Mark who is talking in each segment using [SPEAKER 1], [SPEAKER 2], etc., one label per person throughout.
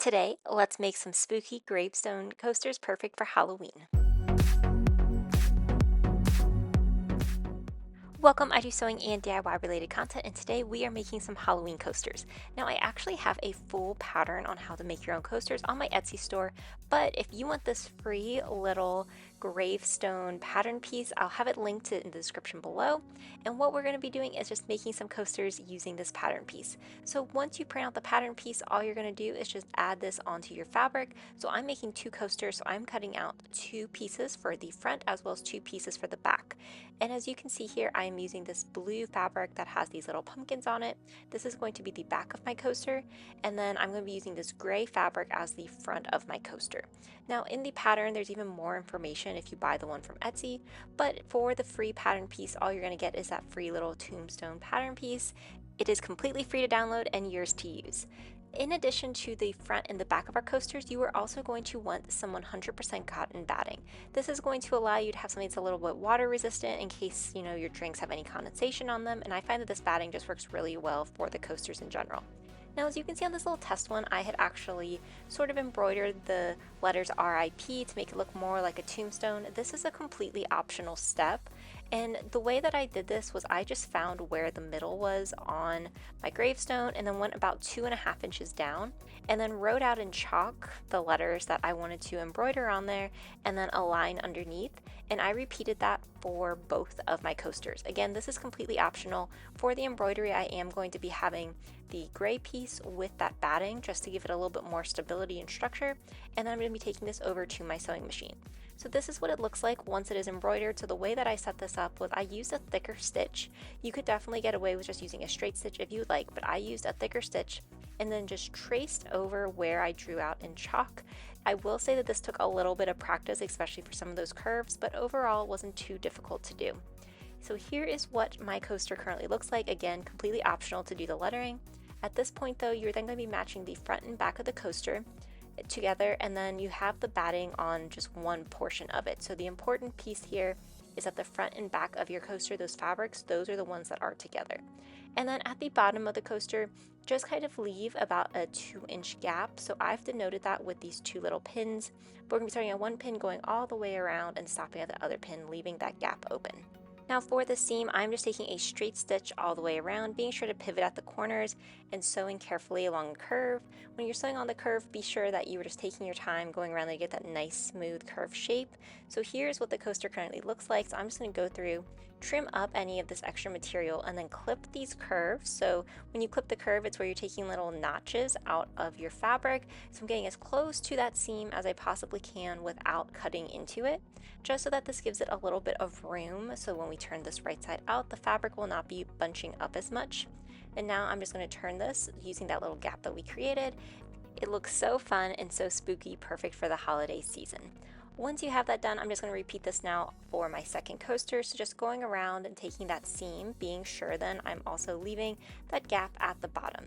[SPEAKER 1] Today, let's make some spooky gravestone coasters perfect for Halloween. Welcome, I do sewing and DIY related content, and today we are making some Halloween coasters. Now, I actually have a full pattern on how to make your own coasters on my Etsy store, but if you want this free little gravestone pattern piece, I'll have it linked in the description below. And what we're going to be doing is just making some coasters using this pattern piece. So once you print out the pattern piece, all you're going to do is just add this onto your fabric. So I'm making two coasters, so I'm cutting out two pieces for the front as well as two pieces for the back. And as you can see here, I'm using this blue fabric that has these little pumpkins on it. This is going to be the back of my coaster, and then I'm going to be using this gray fabric as the front of my coaster. Now in the pattern, there's even more information if you buy the one from Etsy, but for the free pattern piece, all you're going to get is that free little tombstone pattern piece. It is completely free to download and yours to use. In addition to the front and the back of our coasters, you are also going to want some 100% cotton batting. This is going to allow you to have something that's a little bit water resistant in case your drinks have any condensation on them, and I find that this batting just works really well for the coasters in general. Now, as you can see on this little test one, I had actually sort of embroidered the letters RIP to make it look more like a tombstone. This is a completely optional step, and the way that I did this was I just found where the middle was on my gravestone and then went about 2.5 inches down and then wrote out in chalk the letters that I wanted to embroider on there and then a line underneath, and I repeated that for both of my coasters. Again, this is completely optional. For the embroidery, I am going to be having the gray piece with that batting just to give it a little bit more stability and structure, and then I'm going to be taking this over to my sewing machine. So this is what it looks like once it is embroidered. So the way that I set this up was I used a thicker stitch. You could definitely get away with just using a straight stitch if you'd like, but I used a thicker stitch and then just traced over where I drew out in chalk. I will say that this took a little bit of practice, especially for some of those curves, but overall it wasn't too difficult to do. So here is what my coaster currently looks like. Again, completely optional to do the lettering. At this point though, you're then going to be matching the front and back of the coaster together, and then you have the batting on just one portion of it. So the important piece here is that the front and back of your coaster, those fabrics, those are the ones that are together. And then at the bottom of the coaster, just kind of leave about a 2-inch gap. So I've denoted that with these two little pins, but we're going to be starting at one pin going all the way around and stopping at the other pin, leaving that gap open. Now for the seam, I'm just taking a straight stitch all the way around, being sure to pivot at the corners and sewing carefully along the curve. When you're sewing on the curve, be sure that you are just taking your time going around to get that nice smooth curve shape. So here's what the coaster currently looks like. So I'm just going to go through, trim up any of this extra material, and then clip these curves. So when you clip the curve, it's where you're taking little notches out of your fabric. So I'm getting as close to that seam as I possibly can without cutting into it, just so that this gives it a little bit of room. So when we turn this right side out, the fabric will not be bunching up as much. And now I'm just going to turn this using that little gap that we created. It looks so fun and so spooky, perfect for the holiday season. Once you have that done, I'm just going to repeat this now for my second coaster. So just going around and taking that seam, being sure then I'm also leaving that gap at the bottom.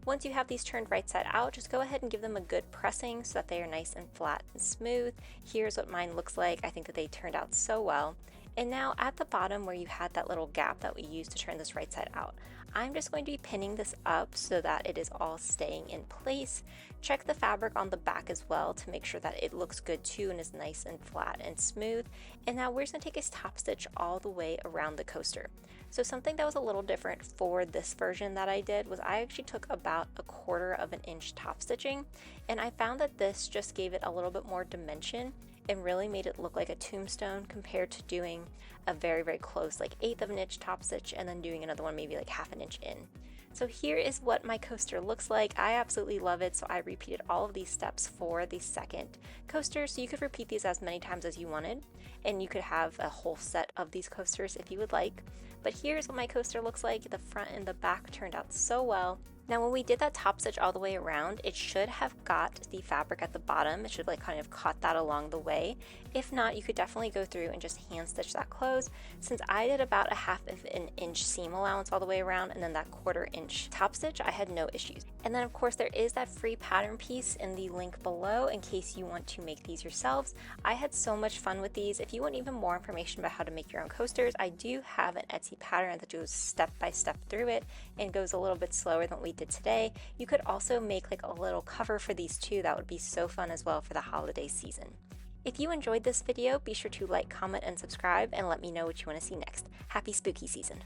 [SPEAKER 1] Once you have these turned right side out, just go ahead and give them a good pressing so that they are nice and flat and smooth. Here's what mine looks like. I think that they turned out so well. And now at the bottom where you had that little gap that we used to turn this right side out, I'm just going to be pinning this up so that it is all staying in place. Check the fabric on the back as well to make sure that it looks good too and is nice and flat and smooth. And now we're just going to take a top stitch all the way around the coaster. So something that was a little different for this version that I did was I actually took about 1/4 inch top stitching, and I found that this just gave it a little bit more dimension and really made it look like a tombstone compared to doing a very close like 1/8 inch top stitch and then doing another one maybe like 1/2 inch in. So here is what my coaster looks like. I absolutely love it, so I repeated all of these steps for the second coaster. So you could repeat these as many times as you wanted, and you could have a whole set of these coasters if you would like. But here's what my coaster looks like. The front and the back turned out so well. Now when we did that top stitch all the way around, it should have got the fabric at the bottom. It should like kind of caught that along the way. If not, you could definitely go through and just hand stitch that close. close, since I did about a half of an inch seam allowance all the way around and then that 1/4 inch top stitch, I had no issues. And then of course there is that free pattern piece in the link below in case you want to make these yourselves. I had so much fun with these. If you want even more information about how to make your own coasters, I do have an Etsy pattern that goes step by step through it and goes a little bit slower than what we did today. You could also make like a little cover for these too. That would be so fun as well for the holiday season. If you enjoyed this video, be sure to like, comment, and subscribe, and let me know what you want to see next. Happy spooky season!